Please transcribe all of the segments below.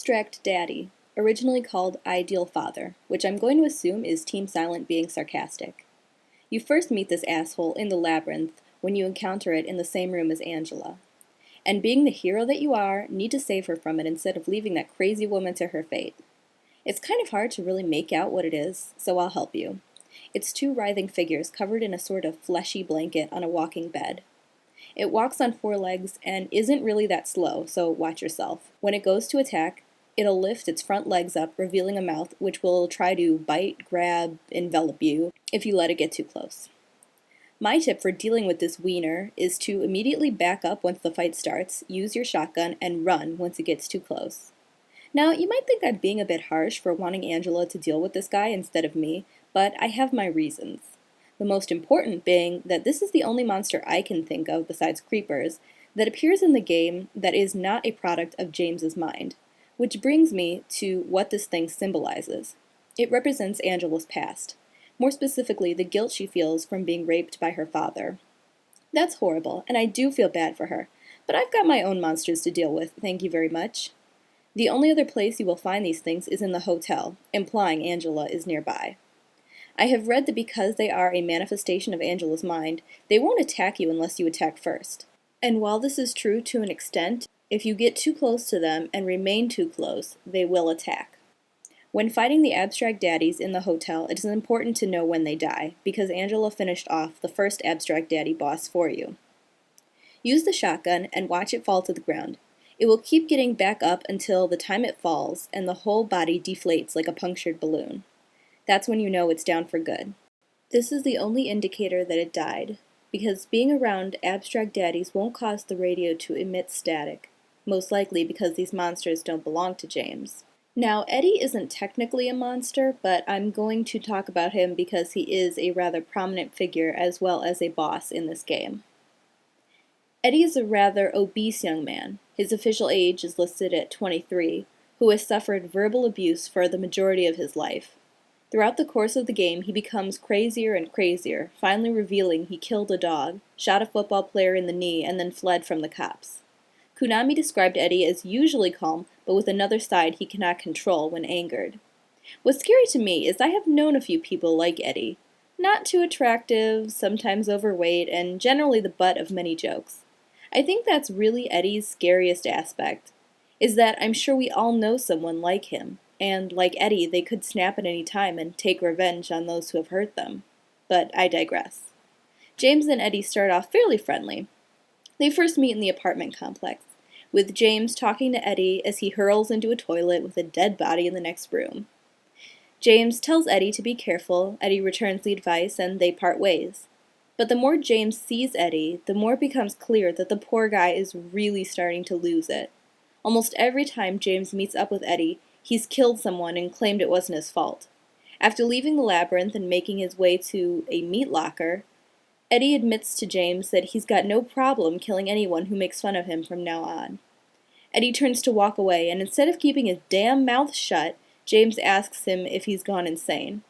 Abstract Daddy, originally called Ideal Father, which I'm going to assume is Team Silent being sarcastic. You first meet this asshole in the labyrinth when you encounter it in the same room as Angela. And being the hero that you are, need to save her from it instead of leaving that crazy woman to her fate. It's kind of hard to really make out what it is, so I'll help you. It's two writhing figures covered in a sort of fleshy blanket on a walking bed. It walks on four legs and isn't really that slow, so watch yourself. When it goes to attack, it'll lift its front legs up, revealing a mouth which will try to bite, grab, envelop you if you let it get too close. My tip for dealing with this wiener is to immediately back up once the fight starts, use your shotgun, and run once it gets too close. Now, you might think I'm being a bit harsh for wanting Angela to deal with this guy instead of me, but I have my reasons. The most important being that this is the only monster I can think of, besides creepers, that appears in the game that is not a product of James's mind. Which brings me to what this thing symbolizes. It represents Angela's past. More specifically, the guilt she feels from being raped by her father. That's horrible, and I do feel bad for her, but I've got my own monsters to deal with, thank you very much. The only other place you will find these things is in the hotel, implying Angela is nearby. I have read that because they are a manifestation of Angela's mind, they won't attack you unless you attack first. And while this is true to an extent, if you get too close to them and remain too close, they will attack. When fighting the Abstract Daddies in the hotel, it is important to know when they die, because Angela finished off the first Abstract Daddy boss for you. Use the shotgun and watch it fall to the ground. It will keep getting back up until the time it falls and the whole body deflates like a punctured balloon. That's when you know it's down for good. This is the only indicator that it died, because being around Abstract Daddies won't cause the radio to emit static, most likely because these monsters don't belong to James. Now, Eddie isn't technically a monster, but I'm going to talk about him because he is a rather prominent figure as well as a boss in this game. Eddie is a rather obese young man. His official age is listed at 23, who has suffered verbal abuse for the majority of his life. Throughout the course of the game, he becomes crazier and crazier, finally revealing he killed a dog, shot a football player in the knee, and then fled from the cops. Konami described Eddie as usually calm, but with another side he cannot control when angered. What's scary to me is I have known a few people like Eddie. Not too attractive, sometimes overweight, and generally the butt of many jokes. I think that's really Eddie's scariest aspect, is that I'm sure we all know someone like him, and like Eddie, they could snap at any time and take revenge on those who have hurt them. But I digress. James and Eddie start off fairly friendly. They first meet in the apartment complex, with James talking to Eddie as he hurls into a toilet with a dead body in the next room. James tells Eddie to be careful, Eddie returns the advice, and they part ways. But the more James sees Eddie, the more it becomes clear that the poor guy is really starting to lose it. Almost every time James meets up with Eddie, he's killed someone and claimed it wasn't his fault. After leaving the labyrinth and making his way to a meat locker, Eddie admits to James that he's got no problem killing anyone who makes fun of him from now on. Eddie turns to walk away, and instead of keeping his damn mouth shut, James asks him if he's gone insane.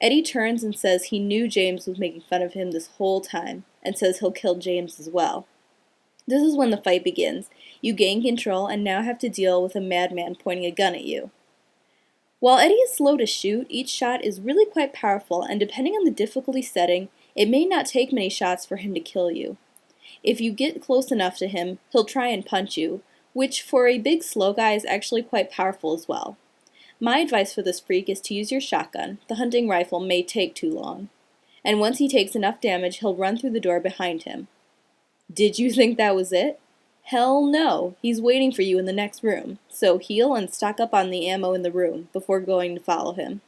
Eddie turns and says he knew James was making fun of him this whole time, and says he'll kill James as well. This is when the fight begins. You gain control and now have to deal with a madman pointing a gun at you. While Eddie is slow to shoot, each shot is really quite powerful, and depending on the difficulty setting, it may not take many shots for him to kill you. If you get close enough to him, he'll try and punch you, which for a big slow guy is actually quite powerful as well. My advice for this freak is to use your shotgun. The hunting rifle may take too long. And once he takes enough damage, he'll run through the door behind him. Did you think that was it? Hell no, he's waiting for you in the next room, so heal and stock up on the ammo in the room before going to follow him.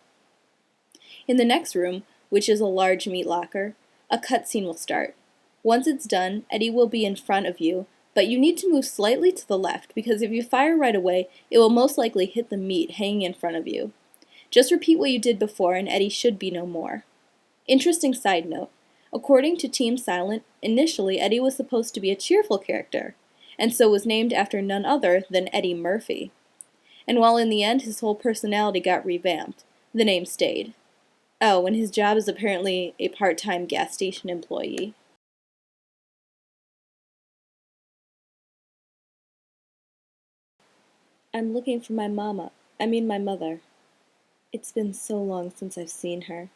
In the next room, which is a large meat locker, a cutscene will start. Once it's done, Eddie will be in front of you, but you need to move slightly to the left because if you fire right away, it will most likely hit the meat hanging in front of you. Just repeat what you did before and Eddie should be no more. Interesting side note. According to Team Silent, initially Eddie was supposed to be a cheerful character, and so was named after none other than Eddie Murphy. And while in the end his whole personality got revamped, the name stayed. Oh, and his job is apparently a part-time gas station employee. I'm looking for my mother. It's been so long since I've seen her.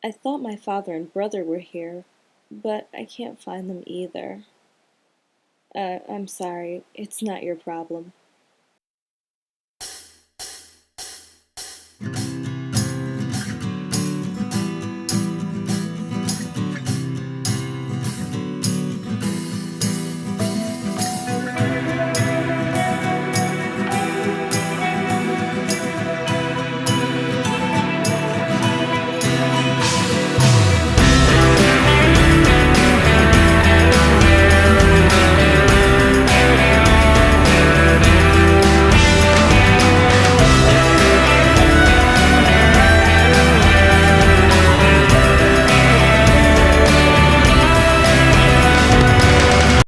I thought my father and brother were here, but I can't find them either. I'm sorry, it's not your problem.